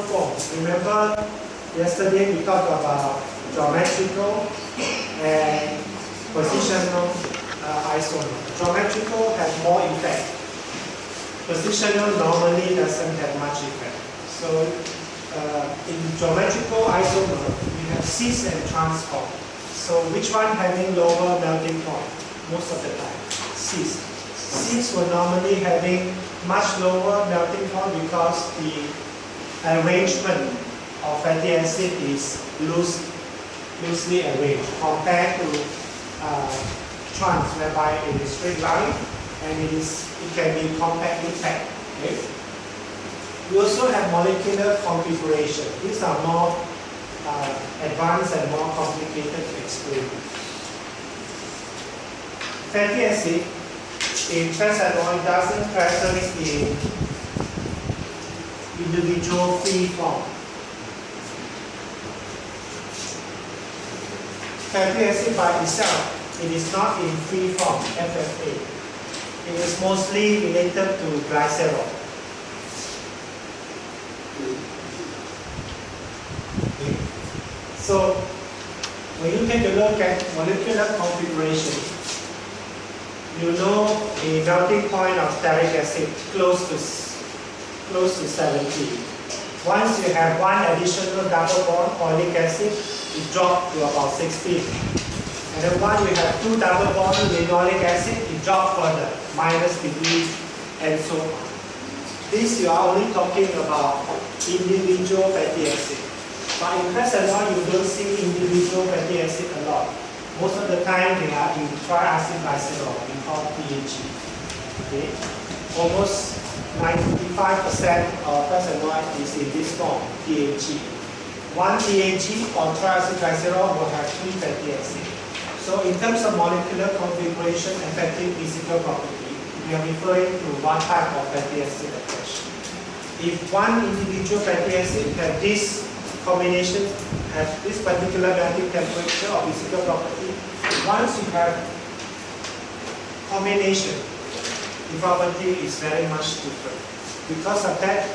forms. Remember, yesterday we talked about geometrical and positional isomer. Geometrical has more effect. Positional normally doesn't have much effect. So in geometrical isomer, we have cis and trans form. So which one having lower melting point? Most of the time, cis. Cis will normally having much lower melting point because the arrangement of fatty acid is loosely arranged compared to trans, whereby it is straight line and it can be compactly packed. Okay? We also have molecular configuration. These are more advanced and more complicated to explain. Fatty acid in fats and oil doesn't characterize in individual free form. Fatty acid by itself, it is not in free form, FFA. It is mostly related to glycerol. Okay. So, when you take a look at molecular configuration, you know a melting point of stearic acid close to 70. Once you have one additional double bond oleic acid, it drops to about 16. And then once you have two double bond linoleic acid, it drops further, -degree, and so on. This you are only talking about individual fatty acid. But in fats and oil, you don't see individual fatty acid a lot. Most of the time, they are in triacid glycerol, we call TAG. Okay? Almost 95% of fats and oil is in this form, TAG. One TAG or triacid glycerol will have 3 fatty acids. So in terms of molecular configuration affecting physical property, we are referring to one type of fatty acid attached. If one individual fatty acid has this combination, has this particular melting temperature or physical property, once you have combination, the property is very much different. Because of that,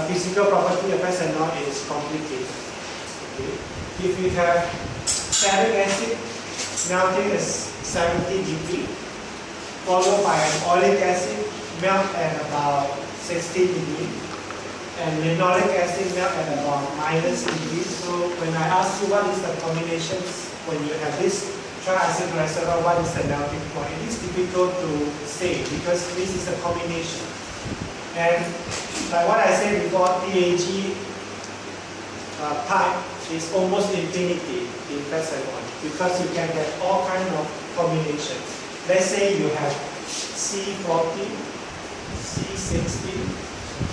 physical property of fats and oil is complicated. Okay. If you have stearic acid melting at 70 degrees, followed by an oleic acid melt at about 60 degrees, and linoleic acid melt at about -degrees. So when I ask you what is the combinations when you have this triacid glycerol, what is the melting point? It is difficult to say because this is a combination. And like what I said before, TAG type is almost infinity in fats and oil because you can get all kinds of combinations. Let's say you have C40, C60,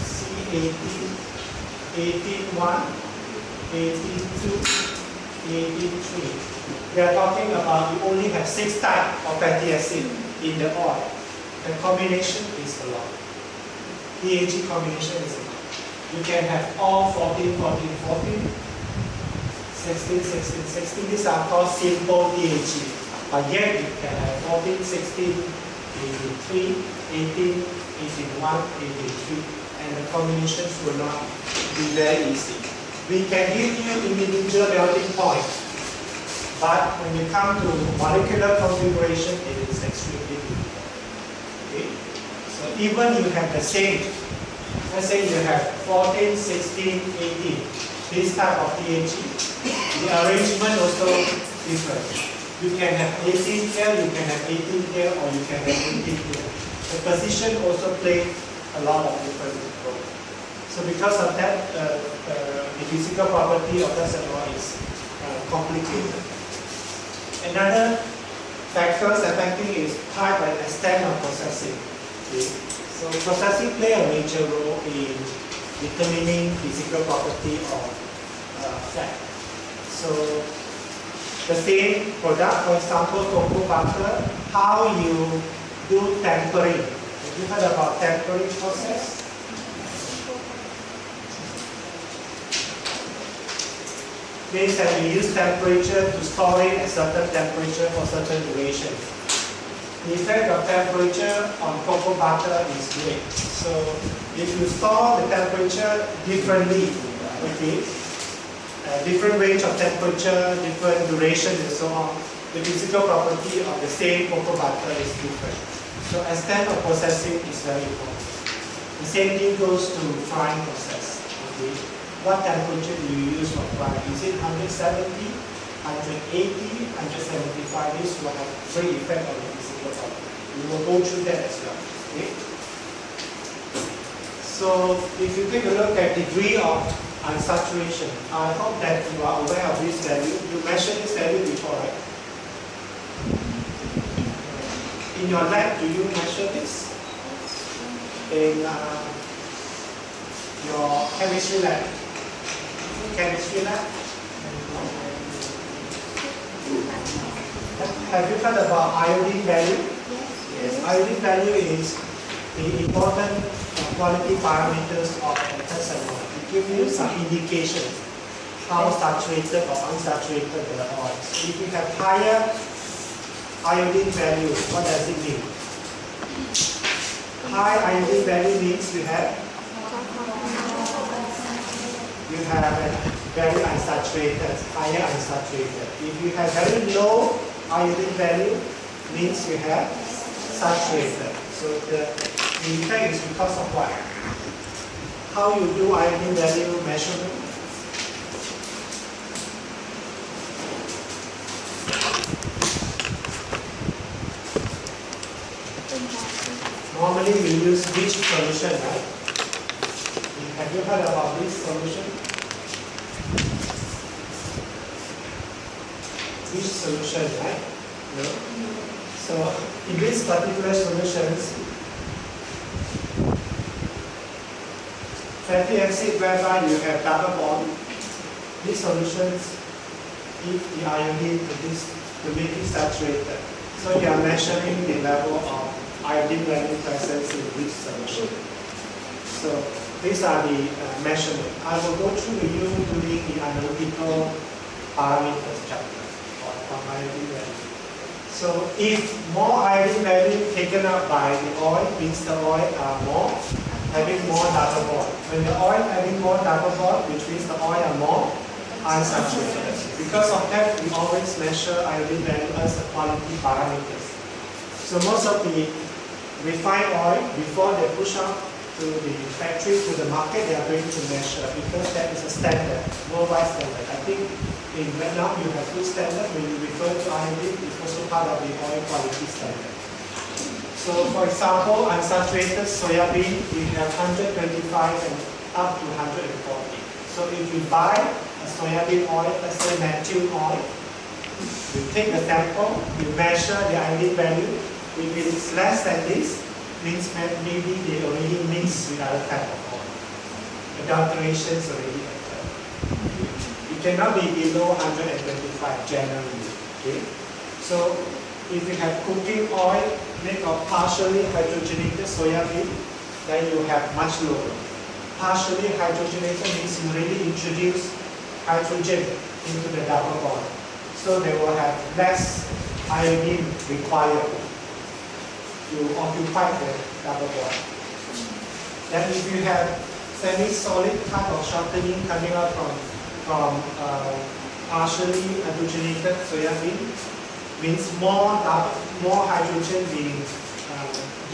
C18, 18-1, 18-2, 18-3. We are talking about you only have 6 types of fatty acid in the oil. The combination is a lot. TAG combination is a lot. You can have all 14, 14, 14, 16, 16, 16. These are called simple TAG. But yet you can have 14, 16, 18, 3, 18, 18, 1, 18, 3. And the combinations will not be very easy. We can give you individual melting points, but when you come to molecular configuration, it is extremely difficult. Okay? So even you have the same, let's say you have 14, 16, 18, this type of TAG, the arrangement also different. You can have 18 here, you can have 18 here, or you can have 18 here. The position also plays a lot of different roles. So because of that, the physical property of fats and oil is complicated. Another factors affecting is type and extent of processing. Okay. So processing play a major role in determining physical property of fat. So the same product, for example, cocoa butter, how you do tempering. Have you heard about tempering process? Means that we use temperature to store it at certain temperature for certain durations. the effect of temperature on cocoa butter is great. So if you store the temperature differently, okay, different range of temperature, different duration and so on, the physical property of the same cocoa butter is different. So extent of processing is very important. The same thing goes to frying process. Okay. What temperature do you use for frying? Is it 170, 180, 175? This will have great effect on the physical property. We will go through that as well. Okay. So if you take a look at degree of unsaturation, I hope that you are aware of this value. You mentioned this value before, right? In your lab, do you measure this? In your chemistry lab? Chemistry lab? Have you heard about iodine value? Yes. Iodine value is the important quality parameters of a test sample. It gives you some indications how saturated or unsaturated the oil is. If you have higher iodine value, what does it mean? High iodine value means you have very unsaturated, higher unsaturated. If you have very low iodine value, means you have saturated. So the effect is because of what? How you do iodine value measurement? Normally we use bleach solution, right? Have you heard about this solution? Bleach solution, right? No? So in these particular solutions, fatty acid whereby you have double bond, these solutions give the iodine to make it saturated. So you are measuring the level of iodine value presence in this solution. So these are the measurements. I will go through with you during the analytical parameters chapter on iodine value. So if more iodine value taken up by the oil means the oil are having more double bond. When the oil having more double bond, which means the oil are more unsaturated. Because of that, we always measure iodine value as a quality parameters. So most of the refined oil, before they push out to the factory, to the market, they are going to measure because that is a standard, worldwide standard. I think in Vietnam you have two standards. When you refer to iodine, it's also part of the oil quality standard. So for example, unsaturated soya bean, we have 125 and up to 140. So if you buy a soya bean oil, let's say methyl oil, you take the sample, you measure the iodine value. If it is less than this, means maybe they already mixed with other type of oil. Adulteration is already occurred. It cannot be below 125 generally. Okay? So if you have cooking oil made of partially hydrogenated soya bean, then you have much lower. Partially hydrogenated means you really introduce hydrogen into the double bond. So they will have less iodine required to occupy the double bond. Then if you have semi-solid type of shortening coming out from partially hydrogenated soya bean, means more hydrogen being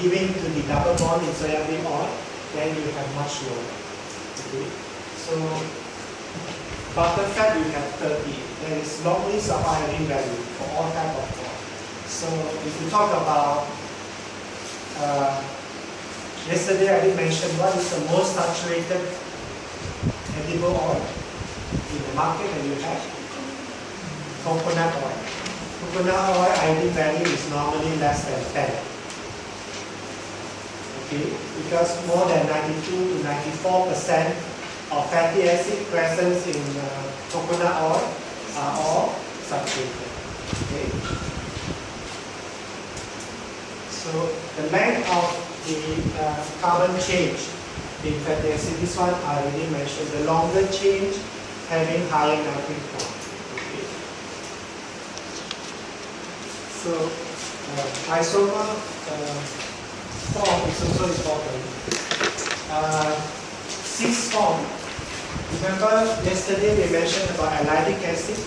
given to the double bond in soya bean oil, then you have much lower. Okay? So butter fat you have 30. There is long list of iodine value for all type of oil. So if you talk about yesterday I did mention what is the most saturated edible oil in the market that you have? Coconut oil. Coconut oil iodine value is normally less than 10. Okay, because more than 92 to 94% of fatty acid present in coconut oil are all saturated. Okay. So the length of the carbon change in fatty acid, this one I already mentioned. The longer change having higher melting point. Okay. So isomer form is also important. Cis form. Remember yesterday we mentioned about allylic acid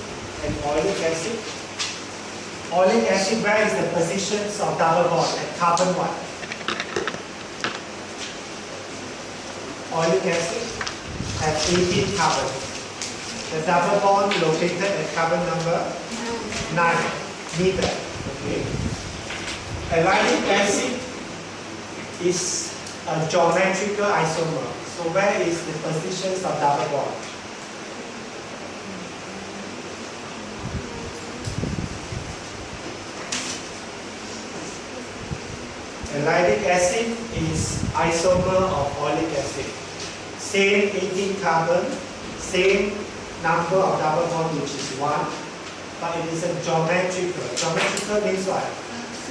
and oleic acid. Oleic acid, where is the positions of double bond at carbon 1? Oleic acid has 18 carbon. The double bond located at carbon number 9 meter. Okay. Allylic acid is a geometrical isomer. So where is the positions of double bond? Allylic acid is isomer of oleic acid. Same 18 carbon, same number of double bond, which is 1, but it is a geometrical. Geometrical means what?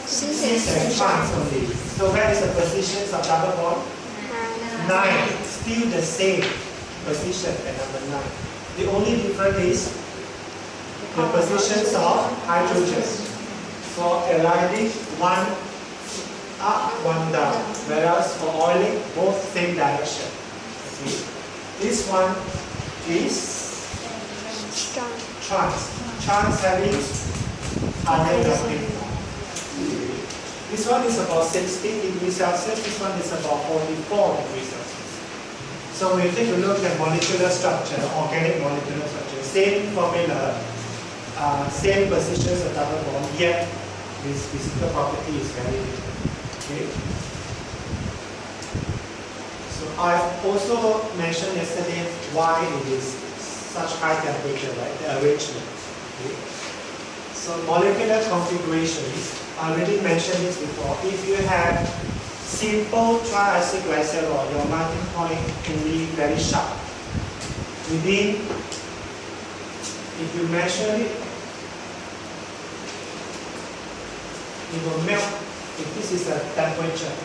Cis and trans only. So where is the positions of double bond? 9. Still the same position at number 9. The only difference is the positions of hydrogen. For allylic, 1 up, 1 down. Whereas for oleic, both same direction. Okay. This one is trans. Trans having other melting point. This one is about 60 degrees Celsius. This one is about 44 degrees Celsius. So when you take a look at molecular structure, organic molecular structure, same formula, same positions of double bond, yet this physical property is very different. Okay. So I've also mentioned yesterday why it is such high temperature, right? The arrangement. Okay. So molecular configurations, I already mentioned this before. If you have simple triacylglycerol, your melting point can be very sharp. Within, if you measure it, it will melt. If this is the temperature,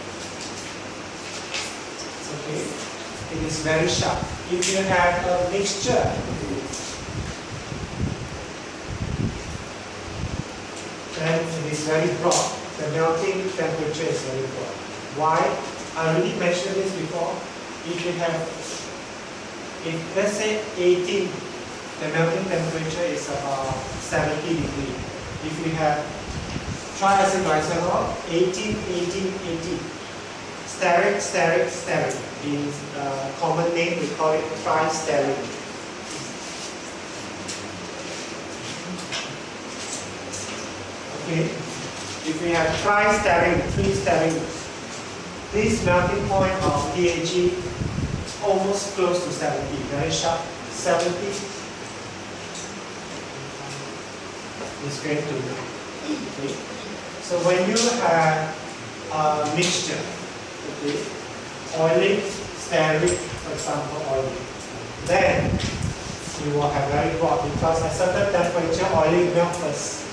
okay, it is very sharp. If you have a mixture, then it is very broad. The melting temperature is very broad. Why? I already mentioned this before. If you have, if let's say 18, the melting temperature is about 70 degrees. If you have triacylglycerol, 18, 18, 18. Steric, steric, steric. In common name, we call it tristeric. Okay. If we have tristeric, 3 steric, this melting point of PAG almost close to 70, very sharp. 70 is going to be. Okay. So when you have a mixture, okay, oleic, steric, for example, oleic, then you will have very broad because at certain temperature, oleic melt first.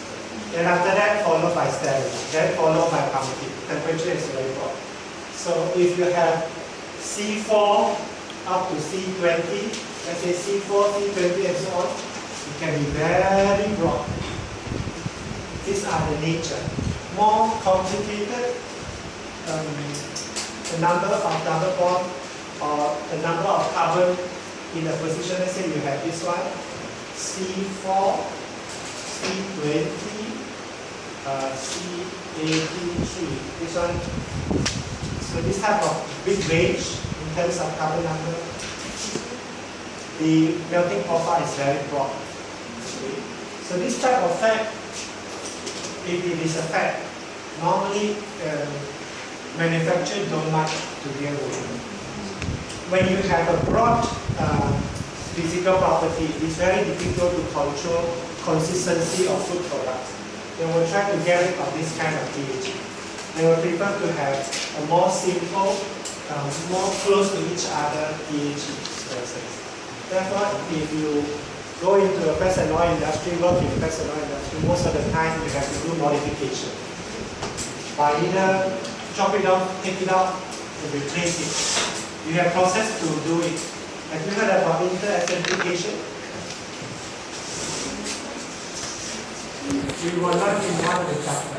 Then after that, followed by steric, then followed by aromatic. Temperature is very broad. So if you have C4 up to C20, let's say C4, C20, and so on, it can be very broad. These are the nature. More complicated, the number of double bond or the number of carbon in a position. Let's say you have this one, C4, C20, C83. This one. So this type of big range in terms of carbon number, the melting profile is very broad. Okay. So this type of fact, if it is a fact, normally manufacturers don't like to deal with it. When you have a broad physical property, it's very difficult to control consistency of food products. They will try to get rid of this kind of pH. They will prefer to have a more simple, more close to each other pH process. Therefore, if you go into the fats and oil industry, work in the fats and oil industry, most of the time you have to do modification. By either chop it off, take it out, and replace it. You have process to do it. Have you heard about inter-acidification? We were not in one of the chapters.